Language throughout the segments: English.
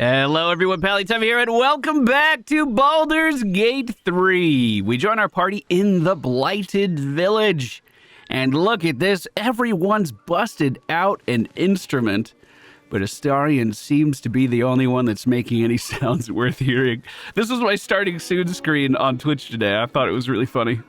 Hello everyone, Pallytime here, and welcome back to Baldur's Gate 3. We join our party in the Blighted Village. And look at this, everyone's busted out an instrument. But Astarion seems to be the only one that's making any sounds worth hearing. This was my starting soon screen on Twitch today. I thought it was really funny.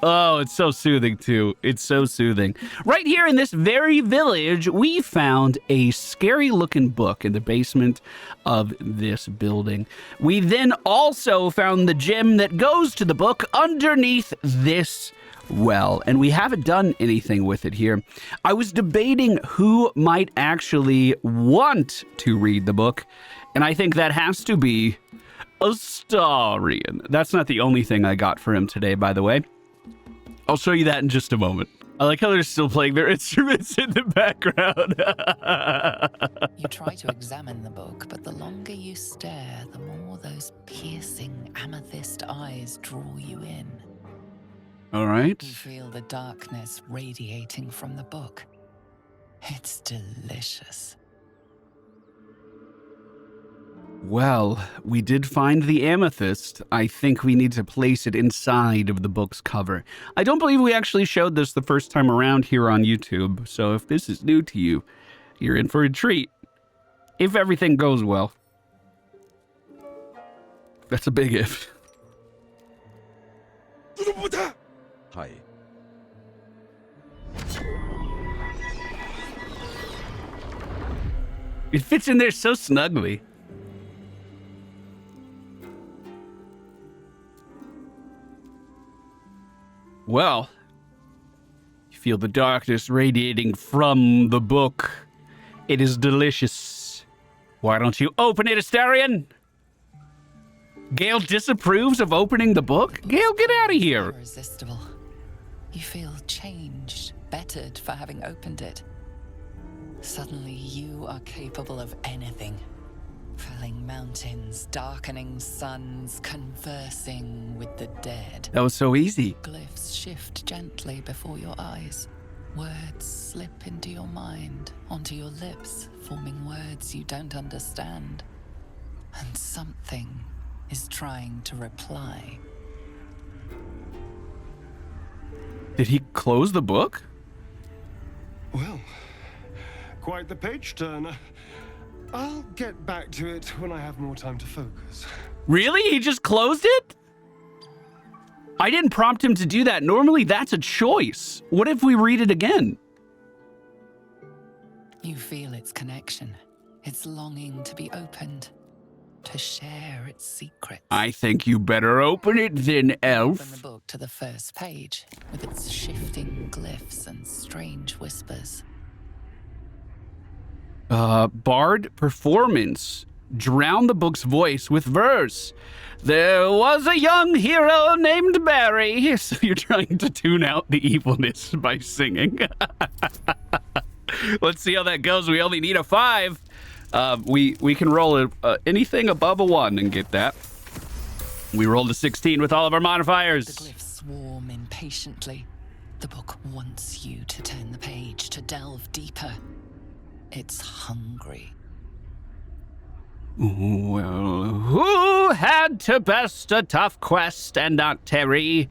Oh, it's so soothing, too. It's so soothing. Right here in this very village, we found a scary-looking book in the basement of this building. We then also found the gem that goes to the book underneath this well, and we haven't done anything with it here. I was debating who might actually want to read the book, and I think that has to be Astarion. That's not the only thing I got for him today, by the way. I'll show you that in just a moment. I like how they're still playing their instruments in the background. You try to examine the book, but the longer you stare, the more those piercing amethyst eyes draw you in. All right. You feel the darkness radiating from the book. It's delicious. Well, we did find the amethyst. I think we need to place it inside of the book's cover. I don't believe we actually showed this the first time around here on YouTube, so if this is new to you, you're in for a treat. If everything goes well. That's a big if. Hi. It fits in there so snugly. Well, you feel the darkness radiating from the book. It is delicious. Why don't you open it, Astarion? Gale disapproves of opening the book? Gale, get out of here. Irresistible. You feel changed, bettered for having opened it. Suddenly you are capable of anything. Felling mountains, darkening suns, conversing with the dead. That was so easy. Glyphs shift gently before your eyes. Words slip into your mind, onto your lips, forming words you don't understand. And something is trying to reply. Did he close the book? Well, quite the page turner. I'll get back to it when I have more time to focus. Really? He just closed it? I didn't prompt him to do that. Normally, that's a choice. What if we read it again? You feel its connection, its longing to be opened, to share its secrets. I think you better open it then, elf. Open the book to the first page, with its shifting glyphs and strange whispers. Bard performance. Drown the book's voice with verse. There was a young hero named Barry. So you're trying to tune out the evilness by singing. Let's see how that goes. We only need a 5. We can roll anything above a 1 and get that. We rolled a 16 with all of our modifiers. The glyphs swarm impatiently. The book wants you to turn the page, to delve deeper. It's hungry. Well, who had to best a tough quest and not tarry?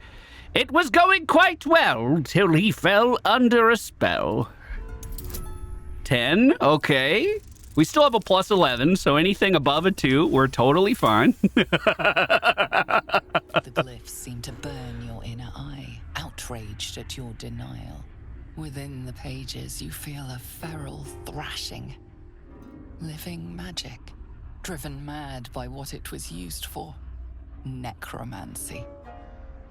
It was going quite well till he fell under a spell. 10, okay. We still have a plus 11, so anything above a 2, we're totally fine. The glyphs seem to burn your inner eye, outraged at your denial. Within the pages, you feel a feral thrashing. Living magic, driven mad by what it was used for. Necromancy.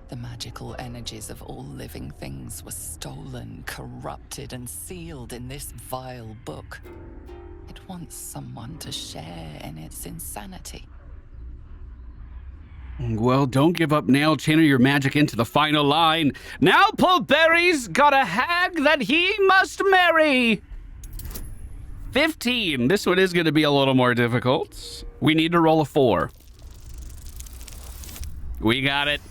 The magical energies of all living things were stolen, corrupted, and sealed in this vile book. It wants someone to share in its insanity. Well, don't give up now. Channel your magic into the final line. Now Barry's got a hag that he must marry. 15. This one is going to be a little more difficult. We need to roll a 4. We got it.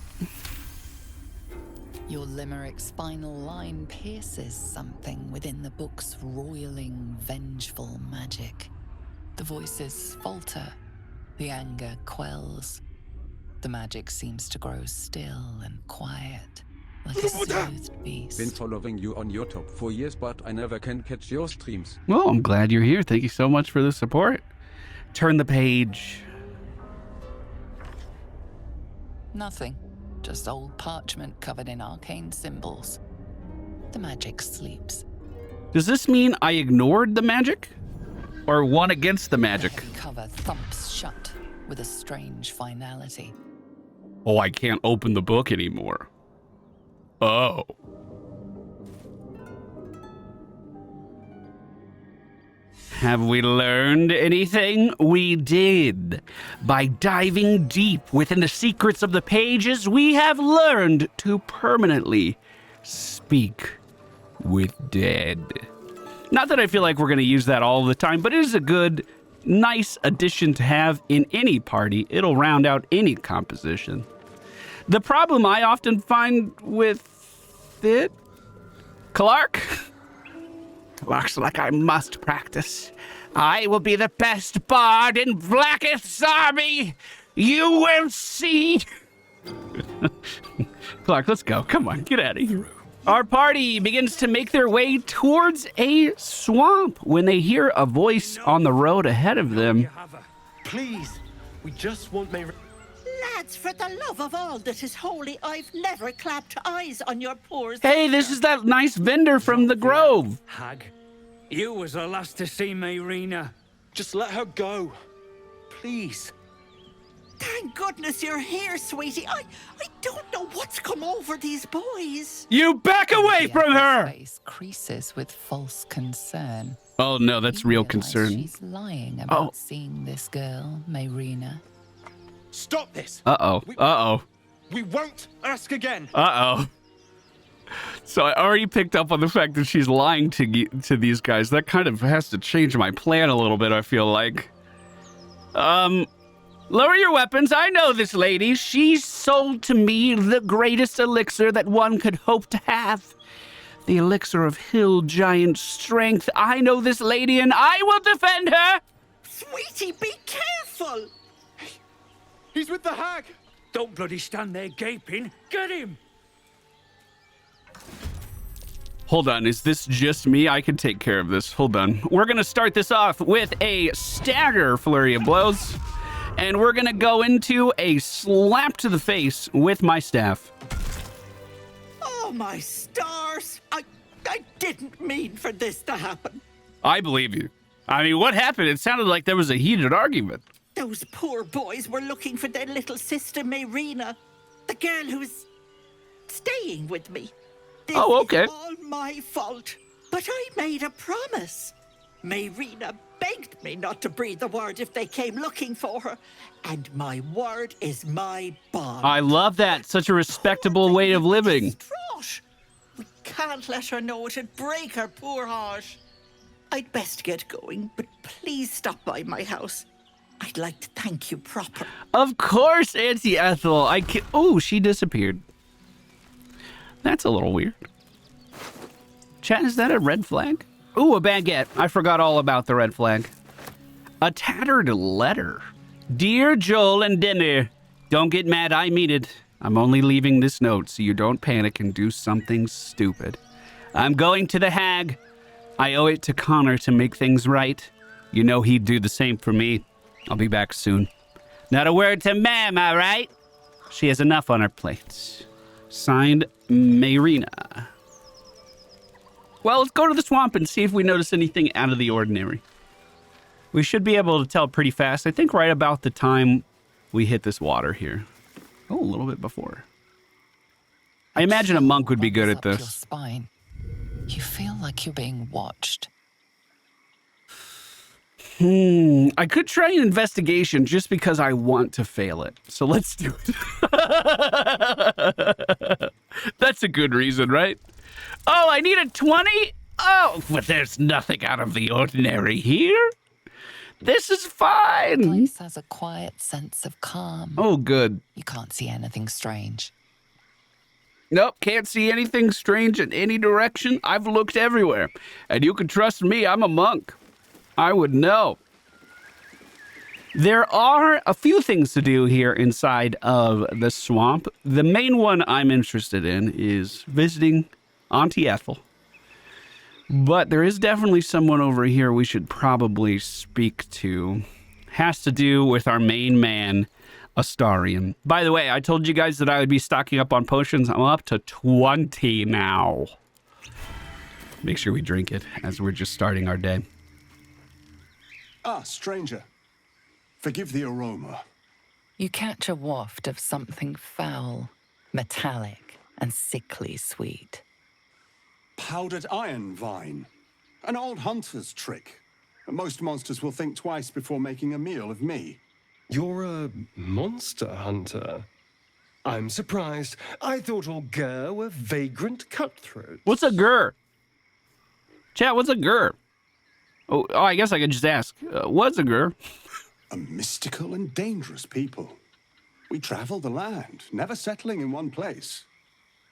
Your limerick's final line pierces something within the book's roiling, vengeful magic. The voices falter. The anger quells. The magic seems to grow still and quiet, like a soothed beast. Been following you on YouTube for years, but I never can catch your streams. Well, I'm glad you're here. Thank you so much for the support. Turn the page. Nothing. Just old parchment covered in arcane symbols. The magic sleeps. Does this mean I ignored the magic? Or won against the magic? The heavy cover thumps shut with a strange finality. Oh, I can't open the book anymore. Oh. Have we learned anything? We did. By diving deep within the secrets of the pages, we have learned to permanently speak with dead. Not that I feel like we're going to use that all the time, but it is a good, nice addition to have in any party. It'll round out any composition. The problem I often find with it... Clark? Looks like I must practice. I will be the best bard in Blacketh's army. You will see. Clark, let's go. Come on, get out of here. Our party begins to make their way towards a swamp when they hear a voice on the road ahead of them. Please, we just want May... Lads, for the love of all that is holy, I've never clapped eyes on your poor... Hey, this is that nice vendor from the Grove. Hag, you was the last to see Mayrina. Just let her go. Please. Thank goodness you're here, sweetie. I don't know what's come over these boys. You back away from her! His face creases with false concern. Oh no, that's You real realize concern. She's lying about Oh. seeing this girl, Mayrina. Stop this. Uh-oh, uh-oh, We won't ask again. uh-oh. So I already picked up on the fact that she's lying to these guys. That kind of has to change my plan a little bit, I feel like. Lower your weapons. I know this lady. She sold to me the greatest elixir that one could hope to have. The elixir of hill giant strength. I know this lady and I will defend her. Sweetie, be careful. He's with the hag. Don't bloody stand there gaping. Get him! Hold on, is this just me? I can take care of this. Hold on. We're gonna start this off with a stagger flurry of blows. And we're gonna go into a slap to the face with my staff. Oh, my stars. I didn't mean for this to happen. I believe you. I mean, what happened? It sounded like there was a heated argument. Those poor boys were looking for their little sister, Mayrina. The girl who's staying with me. This Oh, okay. is all my fault. But I made a promise. Mayrina begged me not to breathe a word if they came looking for her. And my word is my bond. I love that. Such a respectable way of living. Distraught. We can't let her know it'd break her poor heart. I'd best get going, but please stop by my house. I'd like to thank you proper. Of course, Auntie Ethel. Oh, she disappeared. That's a little weird. Chat, is that a red flag? Ooh, a baguette. I forgot all about the red flag. A tattered letter. Dear Joel and Denner, don't get mad, I mean it. I'm only leaving this note so you don't panic and do something stupid. I'm going to the hag. I owe it to Connor to make things right. You know he'd do the same for me. I'll be back soon. Not a word to ma'am, all right? She has enough on her plate. Signed, Mayrina. Well, let's go to the swamp and see if we notice anything out of the ordinary. We should be able to tell pretty fast. I think right about the time we hit this water here. Oh, a little bit before. I imagine a monk would be good at Your this. spine. You feel like you're being watched. I could try an investigation just because I want to fail it. So let's do it. That's a good reason, right? Oh, I need a 20? Oh, but there's nothing out of the ordinary here. This is The fine. place has a quiet sense of calm. Oh, good. You can't see anything strange. Nope, can't see anything strange in any direction. I've looked everywhere. And you can trust me, I'm a monk. I would know. There are a few things to do here inside of the swamp. The main one I'm interested in is visiting Auntie Ethel. But there is definitely someone over here we should probably speak to. Has to do with our main man, Astarion. By the way, I told you guys that I would be stocking up on potions. I'm up to 20 now. Make sure we drink it as we're just starting our day. Ah, stranger. Forgive the aroma. You catch a waft of something foul, metallic, and sickly sweet. Powdered iron vine. An old hunter's trick. Most monsters will think twice before making a meal of me. You're a monster hunter. I'm surprised. I thought all Gur were vagrant cutthroats. What's a gur? Chat, what's a gur? Oh, I guess I could just ask. What's a gur? A mystical and dangerous people. We travel the land, never settling in one place.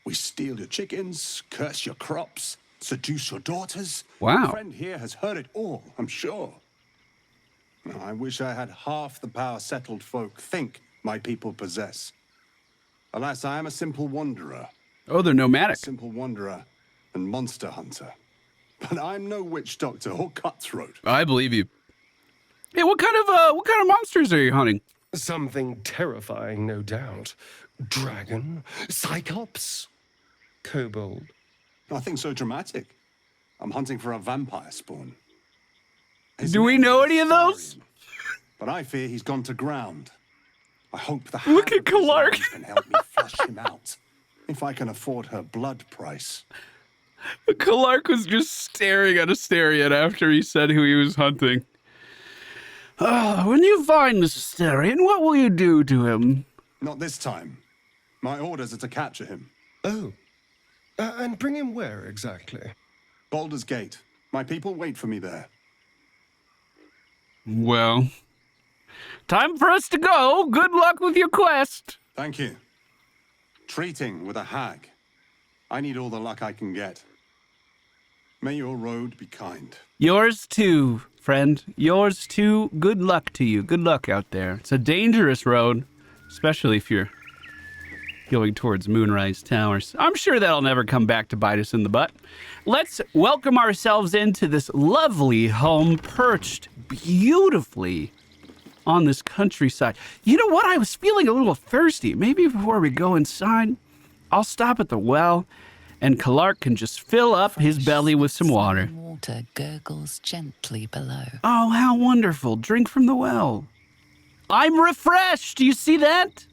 We steal your chickens, curse your crops, seduce your daughters. Wow. My friend here has heard it all, I'm sure. I wish I had half the power settled folk think my people possess. Alas, I am a simple wanderer. Oh, they're nomadic. Simple wanderer and monster hunter. But I'm no witch doctor or cutthroat. I believe you. Hey, what kind of monsters are you hunting? Something terrifying, no doubt. Dragon, cyclops, kobold. Nothing so dramatic. I'm hunting for a vampire spawn. His Do we name know is any of those? Aarion, but I fear he's gone to ground. I hope the Look hand at of his Clark. knife can help me flush him out, if I can afford her blood price. Clark was just staring at Astarion after he said who he was hunting. When you find this Astarion, what will you do to him? Not this time. My orders are to capture him. Oh. And bring him where exactly? Baldur's Gate. My people wait for me there. Well, time for us to go. Good luck with your quest. Thank you. Treating with a hag. I need all the luck I can get. May your road be kind. Yours too, friend. Yours too. Good luck to you. Good luck out there. It's a dangerous road, especially if you're going towards Moonrise Towers. I'm sure that'll never come back to bite us in the butt. Let's welcome ourselves into this lovely home, perched beautifully on this countryside. You know what? I was feeling a little thirsty. Maybe before we go inside, I'll stop at the well, and Clark can just fill up his belly with some water. Water gurgles gently below. Oh, how wonderful. Drink from the well. I'm refreshed. Do you see that?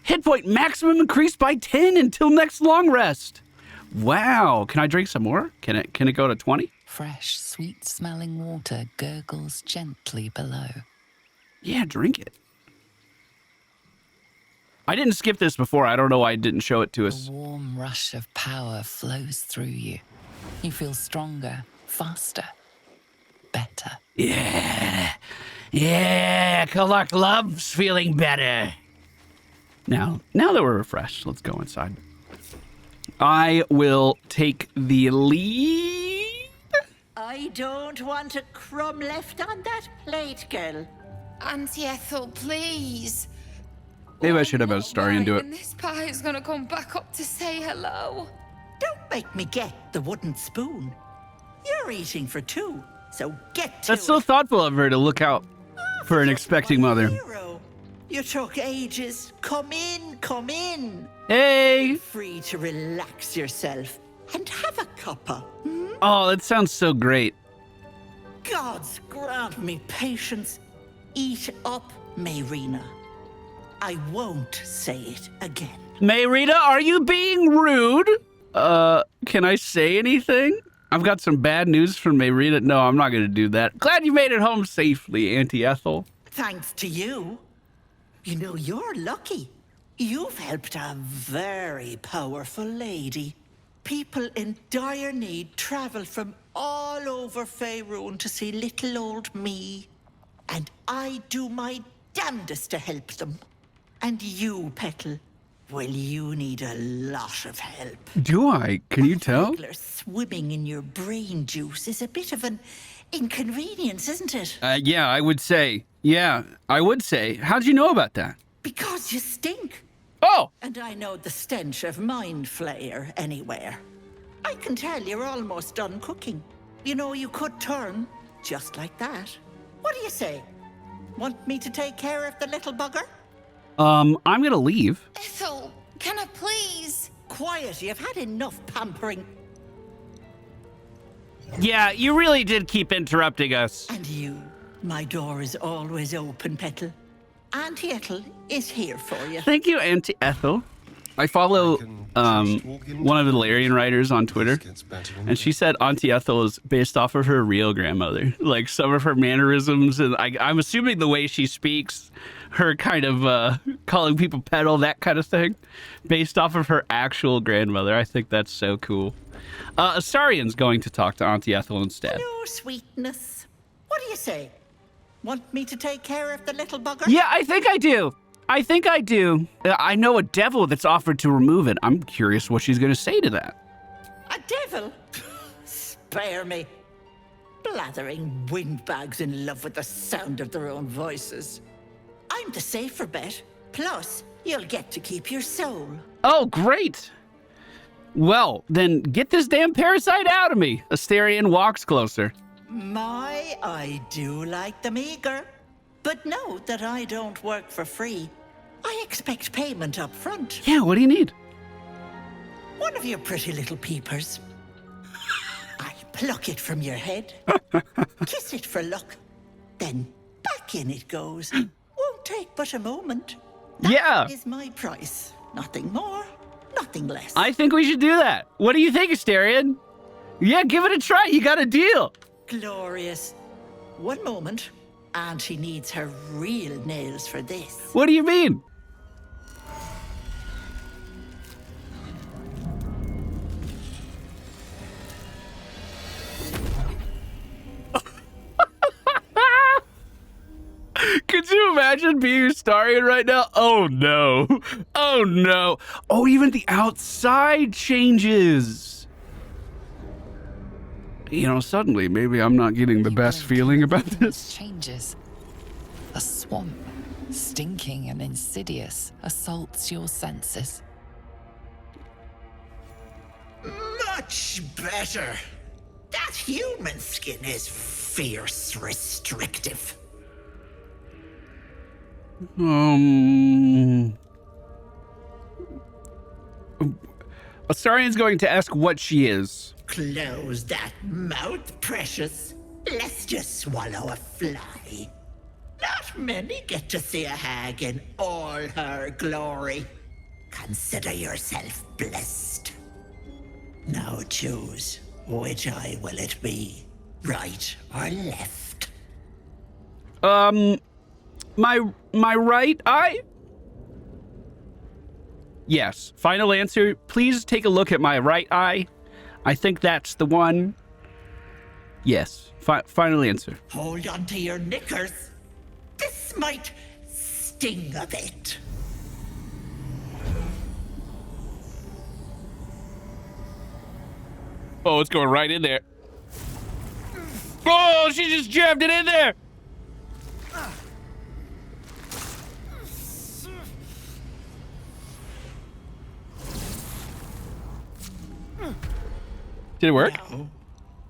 Hit point maximum increased by 10 until next long rest. Wow. Can I drink some more? Can it go to 20? Fresh, sweet-smelling water gurgles gently below. Yeah, drink it. I didn't skip this before. I don't know why it didn't show it to us. A warm rush of power flows through you. You feel stronger, faster, better. Yeah, Clark loves feeling better. Now that we're refreshed, let's go inside. I will take the lead. I don't want a crumb left on that plate, girl. Auntie Ethel, please. Maybe I should have Astarion do it. And this pie is gonna come back up to say hello. Don't make me get the wooden spoon. You're eating for two, so get to That's so it. thoughtful of her to look out for an expecting mother. Hero. You took ages. Come in. Hey! Free to relax yourself and have a cuppa. Oh, that sounds so great. Gods grant me patience. Eat up, Mayrina. I won't say it again. Mayrina, are you being rude? Can I say anything? I've got some bad news from Mayrina. No, I'm not going to do that. Glad you made it home safely, Auntie Ethel. Thanks to you. You know, you're lucky. You've helped a very powerful lady. People in dire need travel from all over Faerun to see little old me. And I do my damnedest to help them. And you, Petal, well, you need a lot of help. Do I? Can you tell? Regular swimming in your brain juice is a bit of an inconvenience, isn't it? Yeah, I would say. Yeah, I would say. How'd you know about that? Because you stink. Oh! And I know the stench of mind flayer anywhere. I can tell you're almost done cooking. You know, you could turn just like that. What do you say? Want me to take care of the little bugger? I'm gonna leave. Ethel, can I please? Quiet, you've had enough pampering. Yeah, you really did keep interrupting us. And you, my door is always open, Petal. Auntie Ethel is here for you. Thank you, Auntie Ethel. I follow one of the Larian writers on Twitter, and she said Auntie Ethel is based off of her real grandmother. Like some of her mannerisms, and I'm assuming the way she speaks, her kind of calling people Petal, that kind of thing, based off of her actual grandmother. I think that's so cool. Astarion's going to talk to Auntie Ethel instead. Hello, sweetness. What do you say? Want me to take care of the little bugger? Yeah, I think I do. I think I do. I know a devil that's offered to remove it. I'm curious what she's going to say to that. A devil? Spare me. Blathering windbags in love with the sound of their own voices. I'm the safer bet. Plus, you'll get to keep your soul. Oh, great. Well, then get this damn parasite out of me. Astarion walks closer. I do like them eager. But note that I don't work for free. I expect payment up front. Yeah, what do you need? One of your pretty little peepers. I pluck it from your head, kiss it for luck, then back in it goes. Won't take but a moment. That is my price. Nothing more, nothing less. I think we should do that. What do you think, Astarion? Yeah, give it a try. You got a deal. Glorious. One moment. And she needs her real nails for this. What do you mean? Could you imagine being Astarion right now? Oh no. Oh no. Oh, even the outside changes. You know, suddenly maybe I'm not getting the best feeling about this. Changes. A swamp, stinking and insidious, assaults your senses. Much better. That human skin is fierce, restrictive. Astarion's going to ask what she is. Close that mouth, precious, lest you swallow a fly. Not many get to see a hag in all her glory. Consider yourself blessed. Now choose, which eye will it be? Right or left? My right eye? Yes. Final answer. Please take a look at my right eye. I think that's the one. Yes. Final answer. Hold on to your knickers. This might sting a bit. Oh, it's going right in there. Oh, she just jammed it in there. Did it work? No,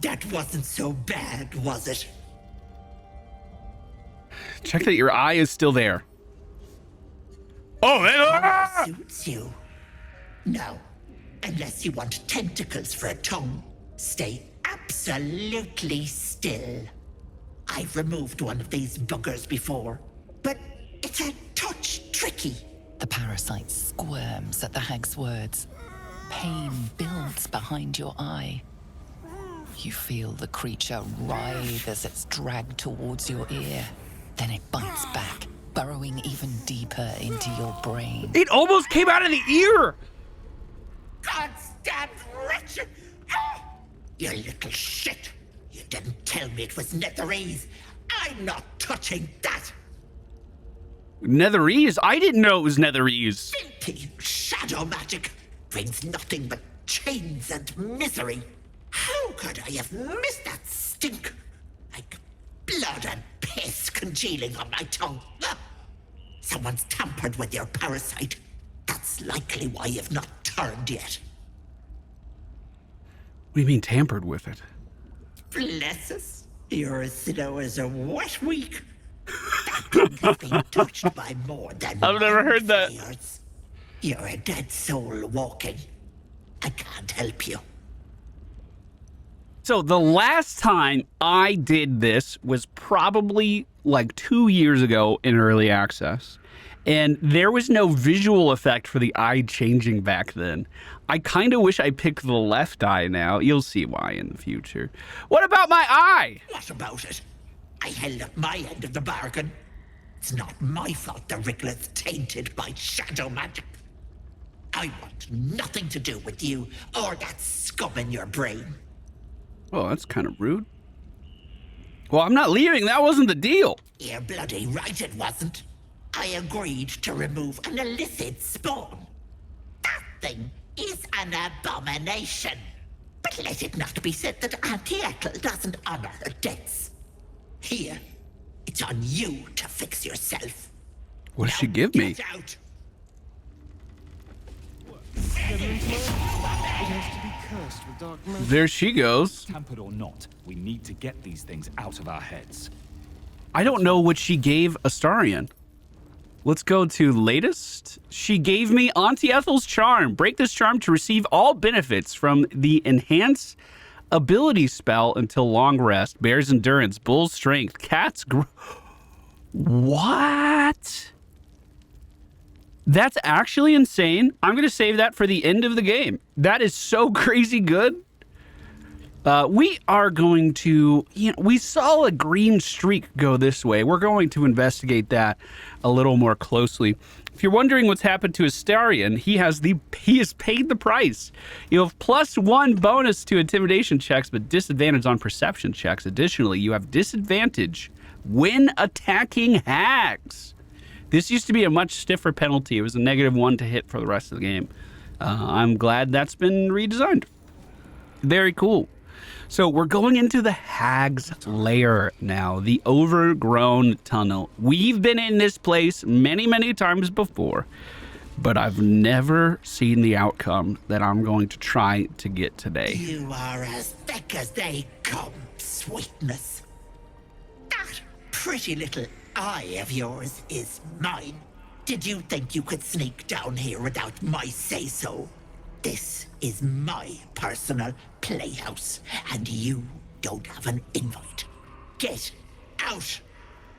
that wasn't so bad, was it? Check that your eye is still there. Oh, Suits you. No, unless you want tentacles for a tongue, stay absolutely still. I've removed one of these buggers before, but it's a touch tricky. The parasite squirms at the hag's words. Pain builds behind your eye. You feel the creature writhe as it's dragged towards your ear. Then it bites back, burrowing even deeper into your brain. it almost came out of the ear. Goddamn wretched! Ah! You little shit! You didn't tell me it was netherese. I'm not touching that! Netherese? I didn't know it was netherese. Filthy shadow magic brings nothing but chains and misery. How could I have missed that stink? Like blood and piss congealing on my tongue. Someone's tampered with your parasite. That's likely why you've not turned yet. What do you mean tampered with it? Bless us. You're as slow as a wet week. That thing has been touched by more than I've never heard that. fires. You're a dead soul walking. I can't help you. So the last time I did this was probably like 2 years ago in early access. And there was no visual effect for the eye changing back then. I kind of wish I picked the left eye now. You'll see why in the future. What about my eye? What about it? I held up my end of the bargain. It's not my fault the Wriggler's tainted by shadow magic. I want nothing to do with you or that scum in your brain. Oh, that's kind of rude. Well, I'm not leaving. That wasn't the deal. You're bloody right it wasn't. I agreed to remove an illicit spawn. That thing is an abomination. But let it not be said that Auntie Ethel doesn't honor her debts. Here, it's on you to fix yourself. What does she give me? Get out. There she goes. Tampered or not, we need to get these things out of our heads. I don't know what she gave Astarion. Let's go to latest. She gave me Auntie Ethel's charm. Break this charm to receive all benefits from the enhance ability spell until long rest. Bear's endurance, bull's strength, cat's What? That's actually insane. I'm going to save that for the end of the game. That is so crazy good. We are going to, we saw a green streak go this way. We're going to investigate that a little more closely. If you're wondering what's happened to Astarion, he has paid the price. You have +1 bonus to intimidation checks, but disadvantage on perception checks. Additionally, you have disadvantage when attacking hags. This used to be a much stiffer penalty. It was a -1 to hit for the rest of the game. I'm glad that's been redesigned. Very cool. So we're going into the Hag's Lair now, the Overgrown Tunnel. We've been in this place many, many times before, but I've never seen the outcome that I'm going to try to get today. You are as thick as they come, sweetness. That pretty little eye of yours is mine. Did you think you could sneak down here without my say-so? This is my personal playhouse, and you don't have an invite. Get out!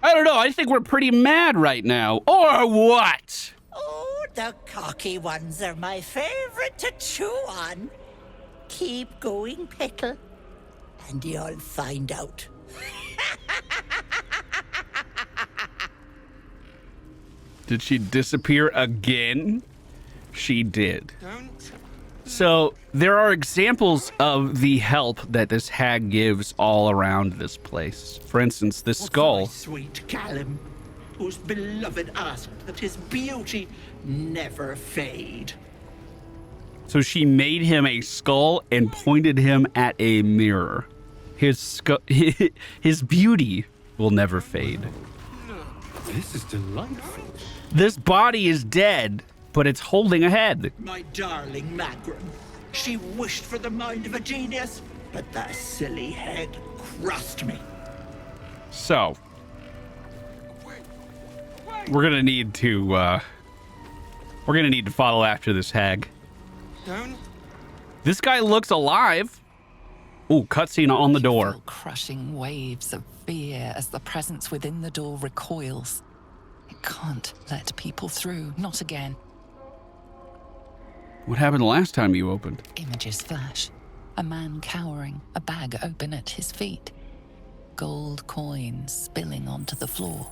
I don't know. I think we're pretty mad right now. Or what? Oh, the cocky ones are my favorite to chew on. Keep going, Pickle, and you'll find out. Did she disappear again? She did. So there are examples of the help that this hag gives all around this place. For instance, this skull. Sweet Callum, whose beloved asked that his beauty never fade. So she made him a skull and pointed him at a mirror. His beauty will never fade. This is delightful. This body is dead, but it's holding a head. My darling Magrum. She wished for the mind of a genius, but that silly head crushed me. So we're gonna need to follow after this hag. This guy looks alive. Ooh, cutscene on the door. Feel crushing waves of fear as the presence within the door recoils. It can't let people through, not again. What happened the last time you opened? Images flash. A man cowering, a bag open at his feet. Gold coins spilling onto the floor.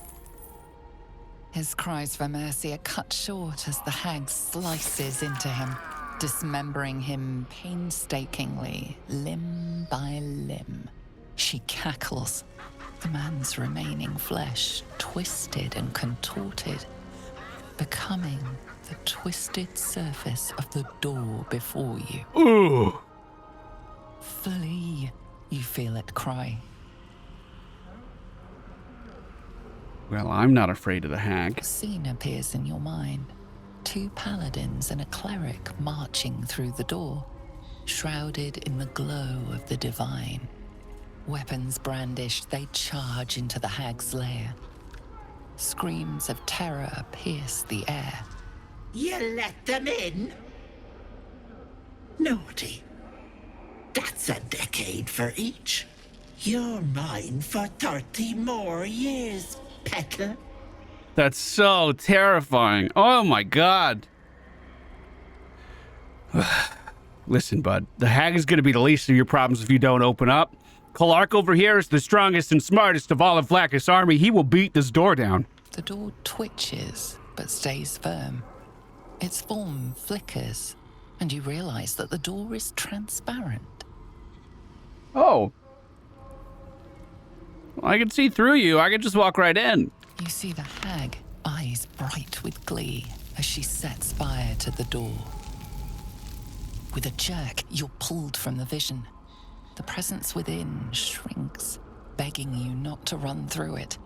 His cries for mercy are cut short as the hag slices into him, dismembering him painstakingly, limb by limb. She cackles, the man's remaining flesh twisted and contorted, becoming the twisted surface of the door before you. Ooh. Flee, you feel it cry. Well, I'm not afraid of the hag. A scene appears in your mind. 2 paladins and a cleric marching through the door, shrouded in the glow of the divine. Weapons brandished, they charge into the hag's lair. Screams of terror pierce the air. You let them in? Naughty. That's a decade for each. You're mine for 30 more years, Petal. That's so terrifying. Oh my god. Listen, bud. The hag is going to be the least of your problems if you don't open up. Clark over here is the strongest and smartest of all of Vlaakith's army. He will beat this door down. The door twitches, but stays firm. Its form flickers, and you realize that the door is transparent. Oh. I can see through you. I can just walk right in. You see the hag, eyes bright with glee, as she sets fire to the door. With a jerk, you're pulled from the vision. The presence within shrinks, begging you not to run through it.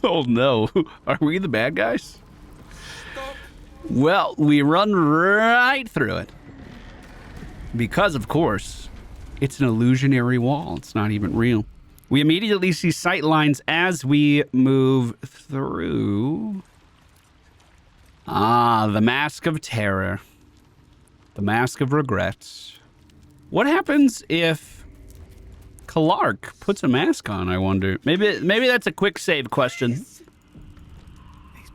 Oh no. Are we the bad guys? Well, we run right through it. Because, of course, it's an illusionary wall. It's not even real. We immediately see sight lines as we move through. Ah, the Mask of Terror. The Mask of Regrets. What happens if Clark puts a mask on, I wonder? Maybe that's a quick save question. These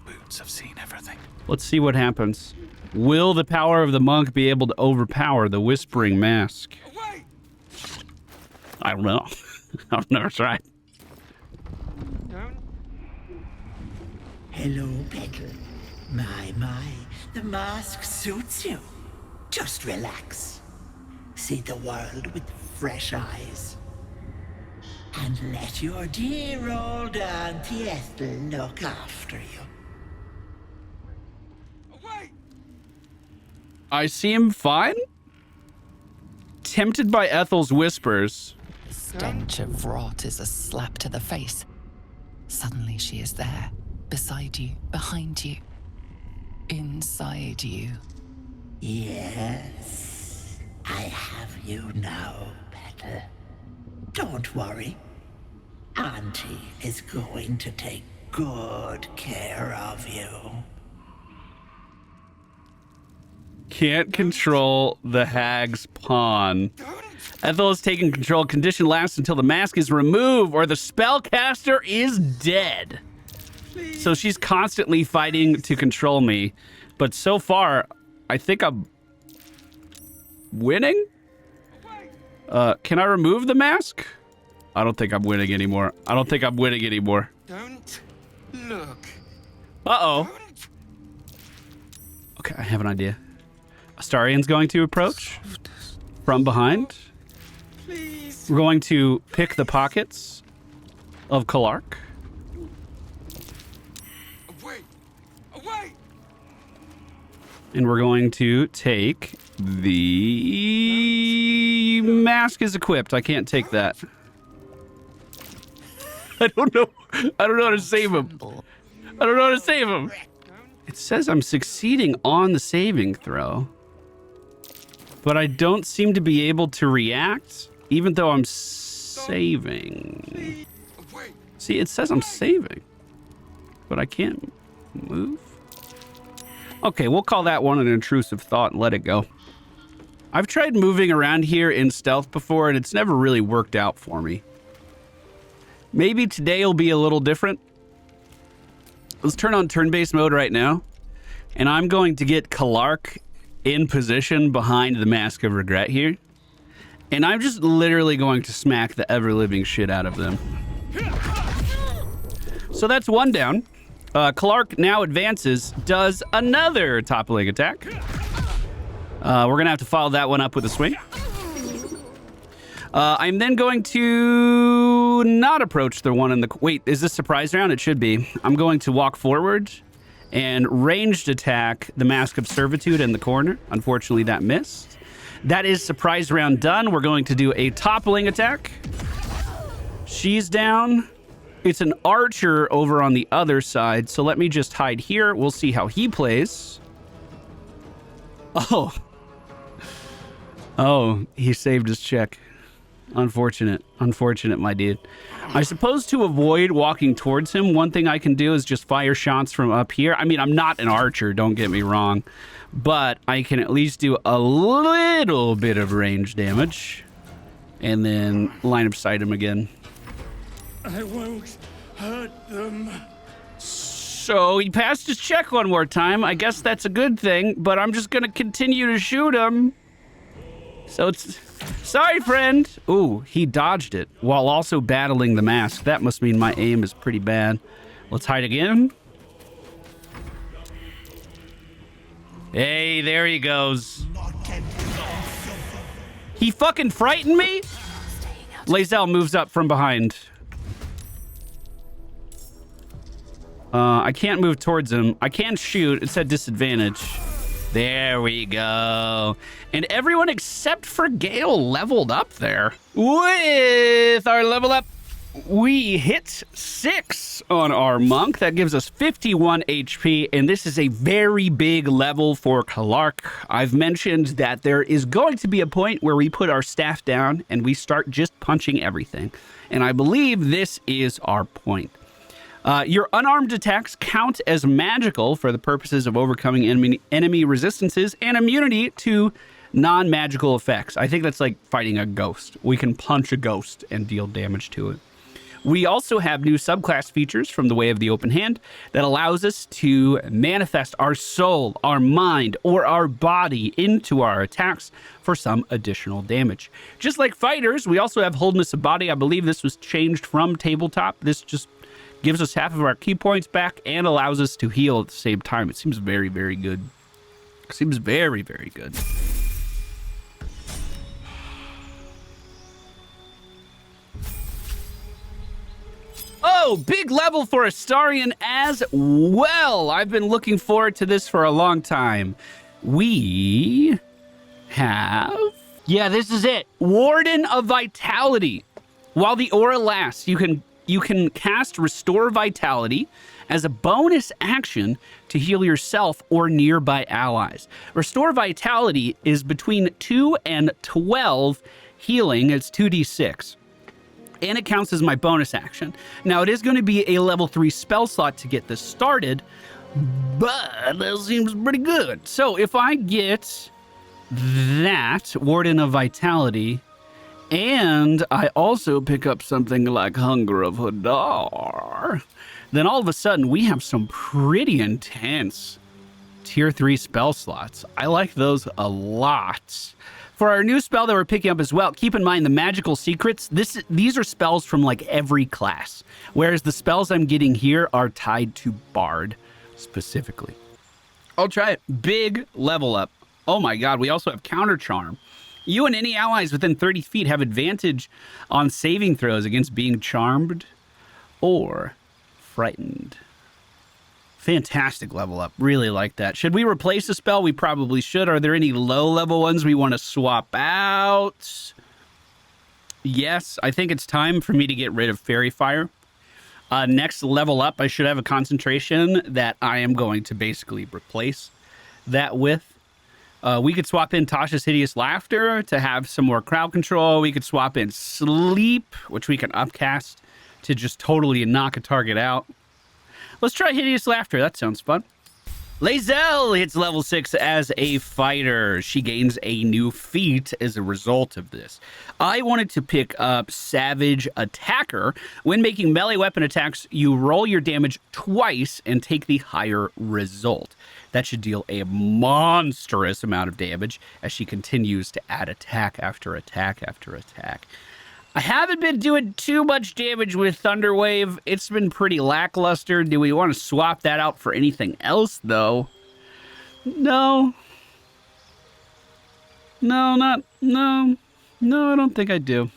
boots have seen everything. Let's see what happens. Will the power of the monk be able to overpower the Whispering Mask? I don't know. I've never tried. Hello, Petal. My, the mask suits you. Just relax. See the world with fresh eyes. And let your dear old Auntie Ethel look after you. I seem fine? Tempted by Ethel's whispers. The stench of rot is a slap to the face. Suddenly she is there, beside you, behind you, inside you. Yes, I have you now, Petal. Don't worry. Auntie is going to take good care of you. Can't control the hag's pawn. Ethel is taking control. Condition lasts until the mask is removed or the spellcaster is dead. So she's constantly fighting to control me. But so far, I think I'm winning? Can I remove the mask? I don't think I'm winning anymore. Don't look. Uh-oh. Okay, I have an idea. Astarion's going to approach from behind. Please. We're going to pick the pockets of Clark. Away! And we're going to take the mask is equipped. I can't take that. I don't know how to save him. It says I'm succeeding on the saving throw. But I don't seem to be able to react, even though I'm saving. See, it says I'm saving, but I can't move. Okay, we'll call that one an intrusive thought and let it go. I've tried moving around here in stealth before, and it's never really worked out for me. Maybe today will be a little different. Let's turn on turn-based mode right now, and I'm going to get Clark in position behind the Mask of Regret here. And I'm just literally going to smack the ever-living shit out of them. So that's one down. Clark now advances, does another toppling attack. We're going to have to follow that one up with a swing. I'm then going to not approach the one in the... Wait, is this surprise round? It should be. I'm going to walk forward and ranged attack the Mask of Servitude in the corner. Unfortunately, that missed. That is surprise round done. We're going to do a toppling attack. She's down. It's an archer over on the other side, so let me just hide here. We'll see how he plays. Oh. Oh, he saved his check. Unfortunate. Unfortunate, my dude. I suppose to avoid walking towards him, one thing I can do is just fire shots from up here. I mean, I'm not an archer, don't get me wrong, but I can at least do a little bit of range damage and then line of sight him again. I won't hurt them. So he passed his check one more time. I guess that's a good thing, but I'm just gonna continue to shoot him. So it's... Sorry, friend. Ooh, he dodged it while also battling the mask. That must mean my aim is pretty bad. Let's hide again. Hey, there he goes. He fucking frightened me? Lae'zel moves up from behind. I can't move towards him. I can shoot. It's at disadvantage. There we go. And everyone except for Gale leveled up there. With our level up, we hit 6 on our monk. That gives us 51 HP, and this is a very big level for Clark. I've mentioned that there is going to be a point where we put our staff down and we start just punching everything. And I believe this is our point. Your unarmed attacks count as magical for the purposes of overcoming enemy resistances and immunity to non-magical effects. I think that's like fighting a ghost. We can punch a ghost and deal damage to it. We also have new subclass features from the Way of the Open Hand that allows us to manifest our soul, our mind, or our body into our attacks for some additional damage. Just like fighters, we also have Wholeness of Body. I believe this was changed from tabletop. This just gives us half of our key points back and allows us to heal at the same time. It seems very, very good. Seems very, very good. Oh, big level for Astarion as well. I've been looking forward to this for a long time. We have... Yeah, this is it. Warden of Vitality. While the aura lasts, you can cast Restore Vitality as a bonus action to heal yourself or nearby allies. Restore Vitality is between 2 and 12 healing. It's 2d6. And it counts as my bonus action. Now, it is going to be a level 3 spell slot to get this started, but that seems pretty good. So if I get that, Warden of Vitality, and I also pick up something like Hunger of Hadar, then all of a sudden we have some pretty intense tier 3 spell slots. I like those a lot. For our new spell that we're picking up as well, keep in mind the magical secrets. These are spells from like every class, whereas the spells I'm getting here are tied to Bard specifically. I'll try it. Big level up. Oh my god, we also have Counter Charm. You and any allies within 30 feet have advantage on saving throws against being charmed or frightened. Fantastic level up. Really like that. Should we replace a spell? We probably should. Are there any low-level ones we want to swap out? Yes, I think it's time for me to get rid of Fairy Fire. Next level up, I should have a concentration that I am going to basically replace that with. We could swap in Tasha's Hideous Laughter to have some more crowd control. We could swap in Sleep, which we can upcast to just totally knock a target out. Let's try Hideous Laughter. That sounds fun. Lae'zel hits level 6 as a fighter. She gains a new feat as a result of this. I wanted to pick up Savage Attacker. When making melee weapon attacks, you roll your damage twice and take the higher result. That should deal a monstrous amount of damage as she continues to add attack after attack after attack. I haven't been doing too much damage with Thunderwave. It's been pretty lackluster. Do we want to swap that out for anything else, though? No. No, I don't think I do.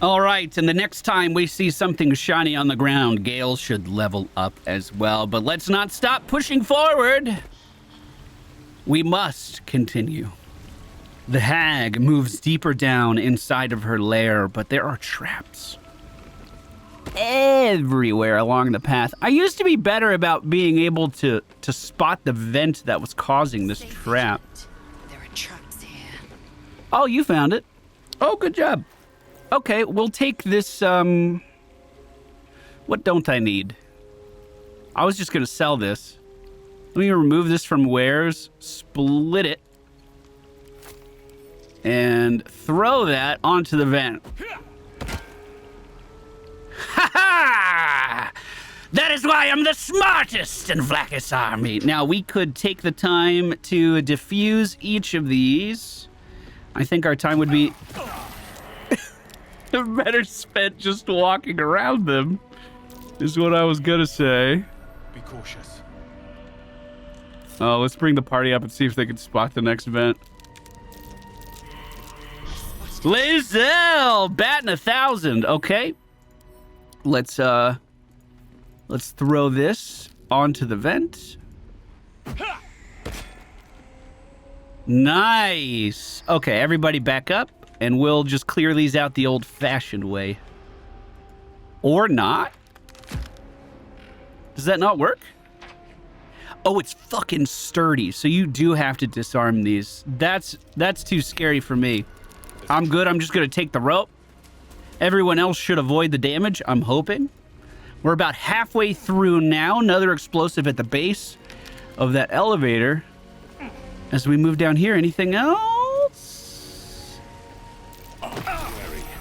All right, and the next time we see something shiny on the ground, Gale should level up as well. But let's not stop pushing forward. We must continue. The hag moves deeper down inside of her lair, but there are traps. everywhere along the path. I used to be better about being able to spot the vent that was causing this trap. There are traps here. Oh, you found it. Oh, good job. Okay, we'll take this, what don't I need? I was just gonna sell this. Let me remove this from wares, split it, and throw that onto the vent. Ha ha! That is why I'm the smartest in Vlaakith's army. Now, we could take the time to diffuse each of these. I think our time would be better spent just walking around them, is what I was gonna say. Be cautious. Oh, let's bring the party up and see if they can spot the next event. Lae'zel, batting 1,000. Okay, let's throw this onto the vent. Nice. Okay, everybody back up, and we'll just clear these out the old-fashioned way. Or not. Does that not work? Oh, it's fucking sturdy, so you do have to disarm these. That's too scary for me. I'm good. I'm just going to take the rope. Everyone else should avoid the damage, I'm hoping. We're about halfway through now. Another explosive at the base of that elevator. As we move down here, anything else?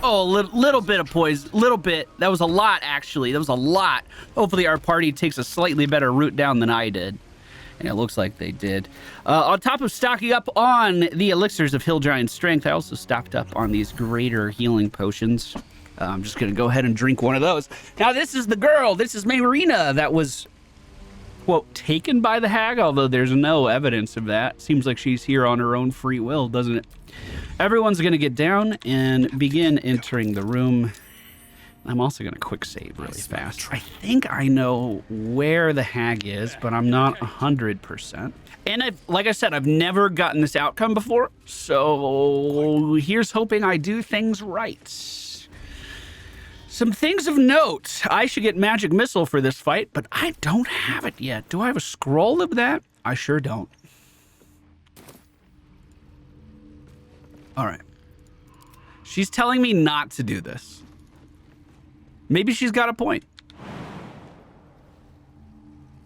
Oh, a little bit of poison. Little bit. That was a lot, actually. That was a lot. Hopefully our party takes a slightly better route down than I did. And it looks like they did. On top of stocking up on the elixirs of Hill Giant Strength, I also stocked up on these greater healing potions. I'm just going to go ahead and drink one of those. Now, this is the girl. This is Mayrina that was, quote, taken by the hag, although there's no evidence of that. Seems like she's here on her own free will, doesn't it? Everyone's going to get down and begin entering the room. I'm also going to quick save really fast. I think I know where the hag is, but I'm not 100%. And like I said, I've never gotten this outcome before, so here's hoping I do things right. Some things of note. I should get magic missile for this fight, but I don't have it yet. Do I have a scroll of that? I sure don't. All right. She's telling me not to do this. Maybe she's got a point.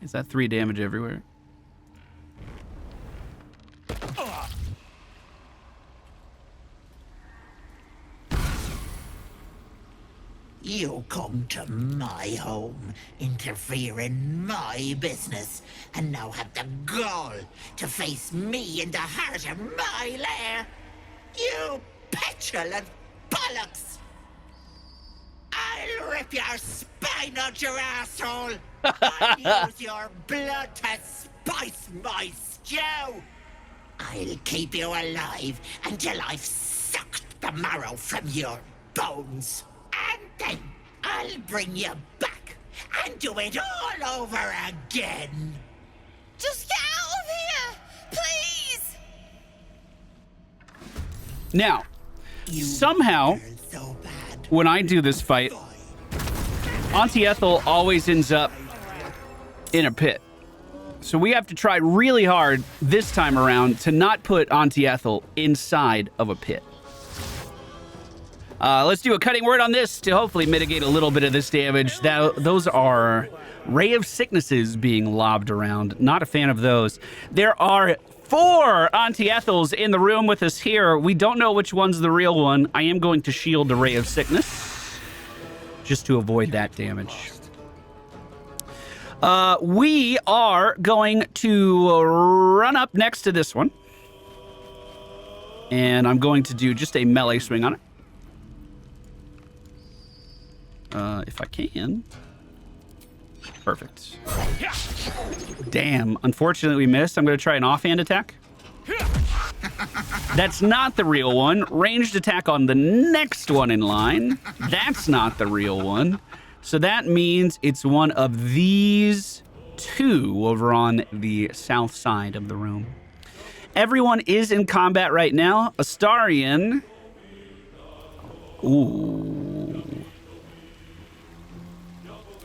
Is that 3 damage everywhere? You come to my home, interfere in my business, and now have the gall to face me in the heart of my lair. You petulant bollocks! I'll rip your spine out your asshole! I'll use your blood to spice my stew! I'll keep you alive until I've sucked the marrow from your bones. And then I'll bring you back and do it all over again. Just get out of here, please! Now, somehow, So bad. when I do this fight, Auntie Ethel always ends up in a pit. So we have to try really hard this time around to not put Auntie Ethel inside of a pit. Let's do a cutting word on this to hopefully mitigate a little bit of this damage. Those are Ray of Sicknesses being lobbed around. Not a fan of those. There are 4 Auntie Ethels in the room with us here. We don't know which one's the real one. I am going to shield the Ray of Sickness just to avoid that damage. We are going to run up next to this one. And I'm going to do just a melee swing on it. If I can. Perfect. Damn. Unfortunately, we missed. I'm going to try an offhand attack. That's not the real one. Ranged attack on the next one in line. That's not the real one. So that means it's one of these 2 over on the south side of the room. Everyone is in combat right now. Astarion. Ooh.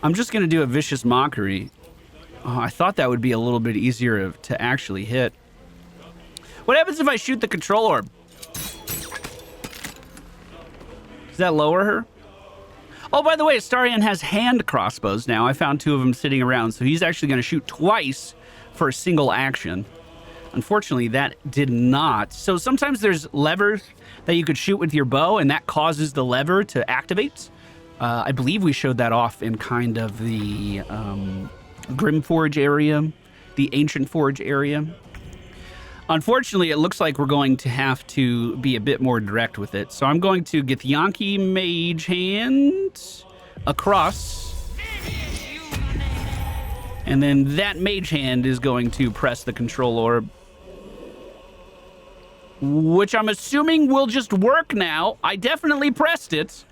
I'm just going to do a vicious mockery. Oh, I thought that would be a little bit easier to actually hit. What happens if I shoot the control orb? Does that lower her? Oh, by the way, Astarion has hand crossbows now. I found 2 of them sitting around, so he's actually going to shoot twice for a single action. Unfortunately, that did not. So sometimes there's levers that you could shoot with your bow, and that causes the lever to activate. I believe we showed that off in kind of the Grimforge area, the Ancient Forge area. Unfortunately, it looks like we're going to have to be a bit more direct with it. So I'm going to Githyanki Mage Hand across. And then that Mage Hand is going to press the control orb, which I'm assuming will just work now. I definitely pressed it.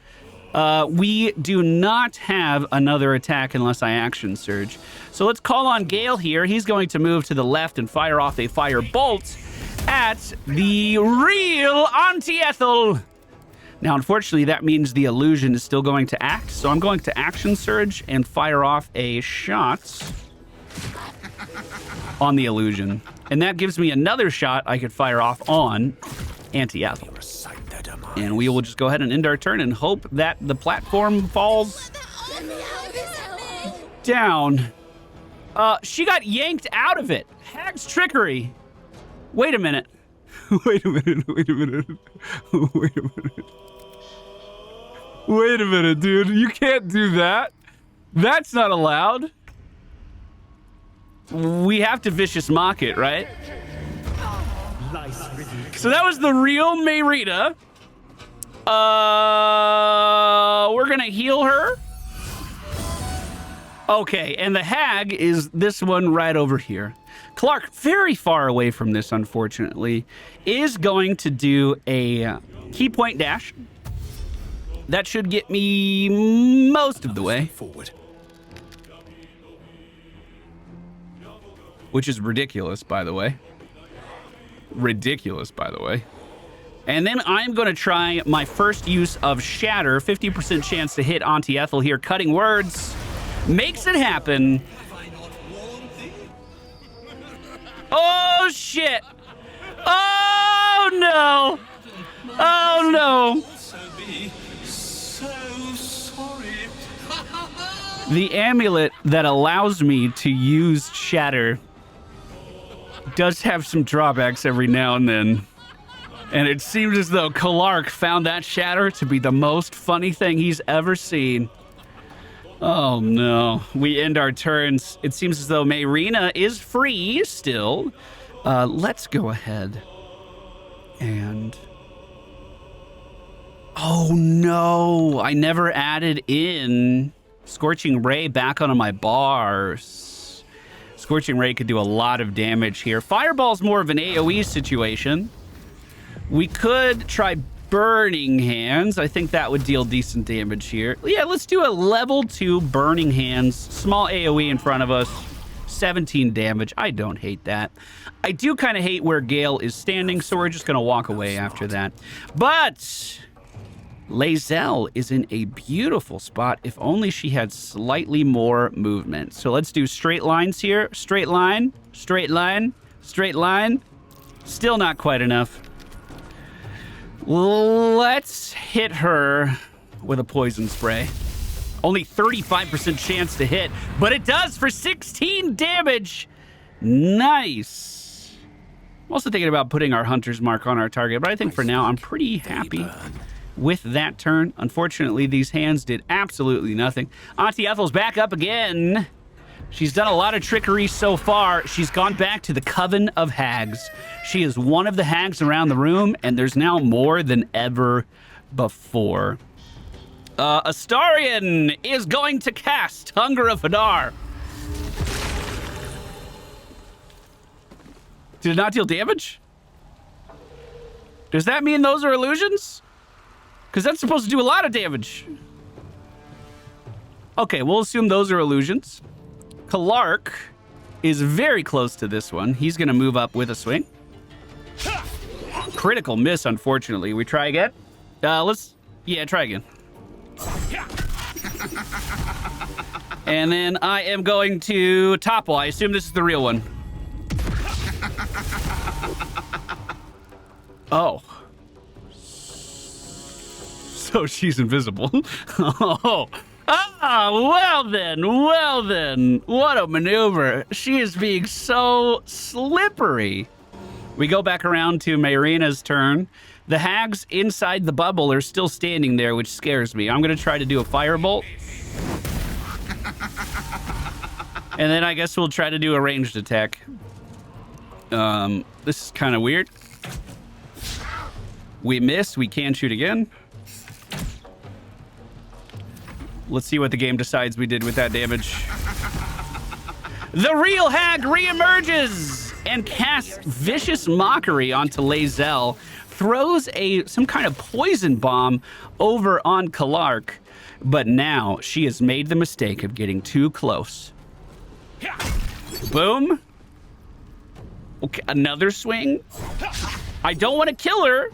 We do not have another attack unless I action surge. So let's call on Gale here. He's going to move to the left and fire off a fire bolt at the real Auntie Ethel. Now, unfortunately, that means the illusion is still going to act. So I'm going to action surge and fire off a shot on the illusion. And that gives me another shot I could fire off on Auntie Ethel. And we will just go ahead and end our turn and hope that the platform falls down. She got yanked out of it. Hag's trickery. Wait a minute. Wait a minute. Wait a minute. Wait a minute. Wait a minute, dude. You can't do that. That's not allowed. We have to vicious mock it, right? So that was the real Mayrita. We're gonna heal her. Okay, and the hag is this one right over here. Clark, very far away from this, unfortunately, is going to do a key point dash. That should get me most of the way forward. Which is ridiculous, by the way. Ridiculous, by the way. And then I'm going to try my first use of Shatter. 50% chance to hit Auntie Ethel here. Cutting words. Makes it happen. Oh, shit. Oh, no. Oh, no. The amulet that allows me to use Shatter does have some drawbacks every now and then. And it seems as though Clark found that Shatter to be the most funny thing he's ever seen. Oh no, we end our turns. It seems as though Mayrina is free still. Let's go ahead and... Oh no, I never added in Scorching Ray back onto my bars. Scorching Ray could do a lot of damage here. Fireball's more of an AoE situation. We could try Burning Hands. I think that would deal decent damage here. Yeah, let's do a level 2 Burning Hands. Small AoE in front of us. 17 damage. I don't hate that. I do kind of hate where Gale is standing, so we're just going to walk away after that. But Lae'zel is in a beautiful spot, if only she had slightly more movement. So let's do straight lines here. Straight line, straight line, straight line. Still not quite enough. Let's hit her with a poison spray. Only 35% chance to hit, but it does for 16 damage. Nice. I'm also thinking about putting our hunter's mark on our target, but I think for now I'm pretty happy with that turn. Unfortunately, these hands did absolutely nothing. Auntie Ethel's back up again. She's done a lot of trickery so far. She's gone back to the Coven of Hags. She is one of the hags around the room, and there's now more than ever before. Astarion is going to cast Hunger of Hadar. Did it not deal damage? Does that mean those are illusions? Because that's supposed to do a lot of damage. Okay, we'll assume those are illusions. Clark is very close to this one. He's going to move up with a swing. Critical miss, unfortunately. We try again? Yeah, try again. And then I am going to topple. I assume this is the real one. Oh. So she's invisible. Oh. Ah, well then. What a maneuver. She is being so slippery. We go back around to Mayrina's turn. The hags inside the bubble are still standing there, which scares me. I'm going to try to do a firebolt. And then I guess we'll try to do a ranged attack. This is kind of weird. We missed. We can shoot again. Let's see what the game decides we did with that damage. The real hag reemerges and casts vicious mockery onto Lae'zel, throws some kind of poison bomb over on Kalark, but now she has made the mistake of getting too close. Boom. Okay, another swing. I don't want to kill her.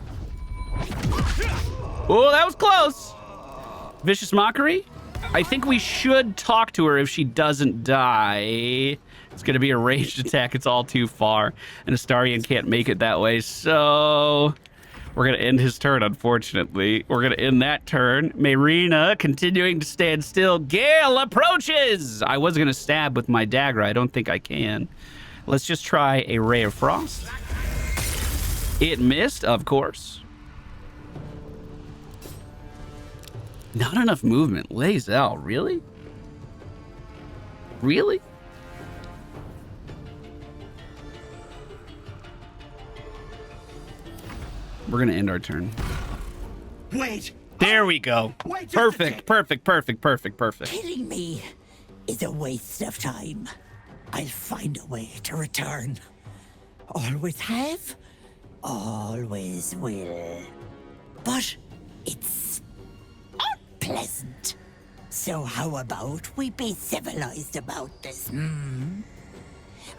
Oh, that was close. Vicious mockery. I think we should talk to her if she doesn't die. It's going to be a ranged attack. It's all too far. And Astarion can't make it that way. So we're going to end his turn, unfortunately. We're going to end that turn. Mayrina continuing to stand still. Gale approaches. I was going to stab with my dagger. I don't think I can. Let's just try a Ray of Frost. It missed, of course. Not enough movement. Lae'zel, really? Really? We're going to end our turn. Wait! There we go. Wait, Perfect. Killing me is a waste of time. I'll find a way to return. Always have, always will. But it's unpleasant. So how about we be civilized about this,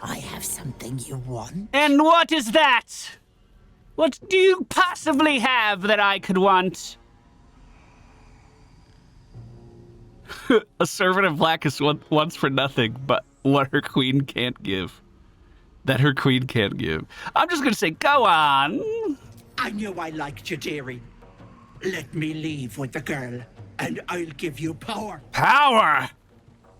I have something you want. And what is that? What do you possibly have that I could want? A servant of Blackus wants for nothing but what her queen can't give. That her queen can't give. I'm just gonna say, go on. I knew I liked you, dearie. Let me leave with the girl, and I'll give you power. Power!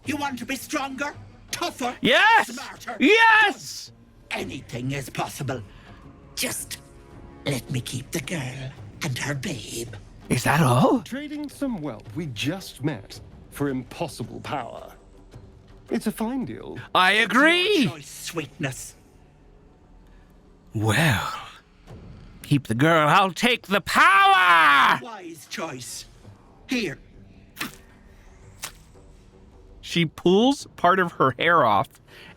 You want to be stronger, tougher, Yes! smarter? Yes! Anything is possible. Just let me keep the girl and her babe. Is that all? Trading some wealth we just met for impossible power. It's a fine deal. I agree. Your choice, sweetness. Well, keep the girl. I'll take the power. Wise choice. Here. She pulls part of her hair off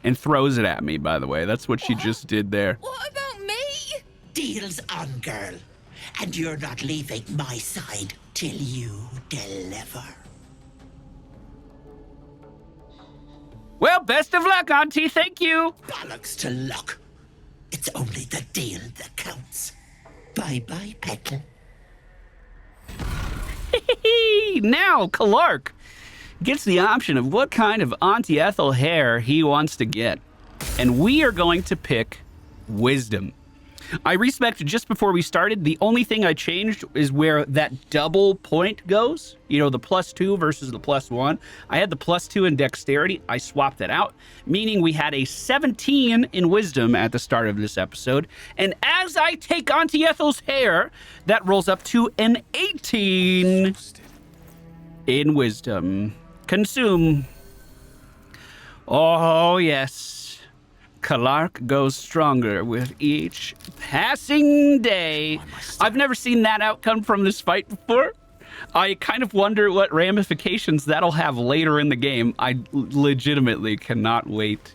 and throws it at me, by the way. That's what she just did there. What about me? Deal's on, girl. And you're not leaving my side till you deliver. Well, best of luck, Auntie. Thank you. Bollocks to luck. It's only the deal that counts. Bye-bye, Petal. Now, Kalark gets the option of what kind of Auntie Ethel hair he wants to get. And we are going to pick Wisdom. I respected just before we started. The only thing I changed is where that double point goes. You know, the +2 versus the +1. I had the +2 in dexterity. I swapped that out, meaning we had a 17 in wisdom at the start of this episode. And as I take Auntie Ethel's hair, that rolls up to an 18 in wisdom. Consume. Oh, yes. Kalark goes stronger with each passing day. I've never seen that outcome from this fight before. I kind of wonder what ramifications that'll have later in the game. I legitimately cannot wait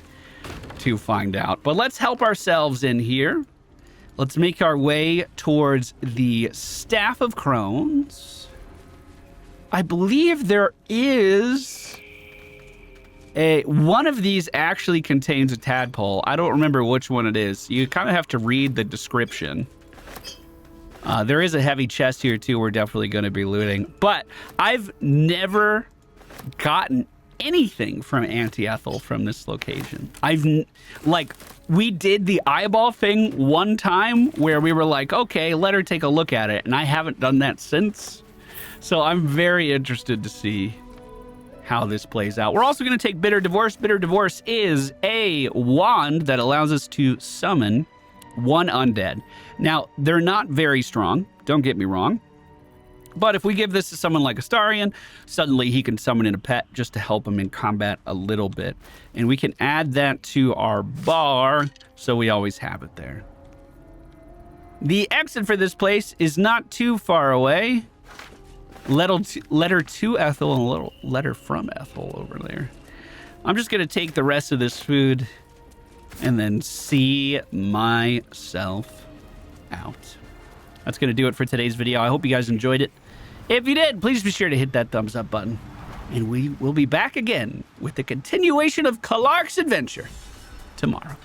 to find out. But let's help ourselves in here. Let's make our way towards the Staff of Crones. I believe there is... one of these actually contains a tadpole. I don't remember which one it is. You kind of have to read the description. There is a heavy chest here too we're definitely going to be looting. But I've never gotten anything from Auntie Ethel from this location. We did the eyeball thing one time where we were like, okay, let her take a look at it. And I haven't done that since. So I'm very interested to see how this plays out. We're also going to take Bitter Divorce. Bitter Divorce is a wand that allows us to summon one undead. Now, they're not very strong, don't get me wrong. But if we give this to someone like Astarion, suddenly he can summon in a pet just to help him in combat a little bit. And we can add that to our bar, so we always have it there. The exit for this place is not too far away. Letter to Ethel and a little letter from Ethel over there. I'm just going to take the rest of this food and then see myself out. That's going to do it for today's video. I hope you guys enjoyed it. If you did, please be sure to hit that thumbs up button. And we will be back again with the continuation of Clark's adventure tomorrow.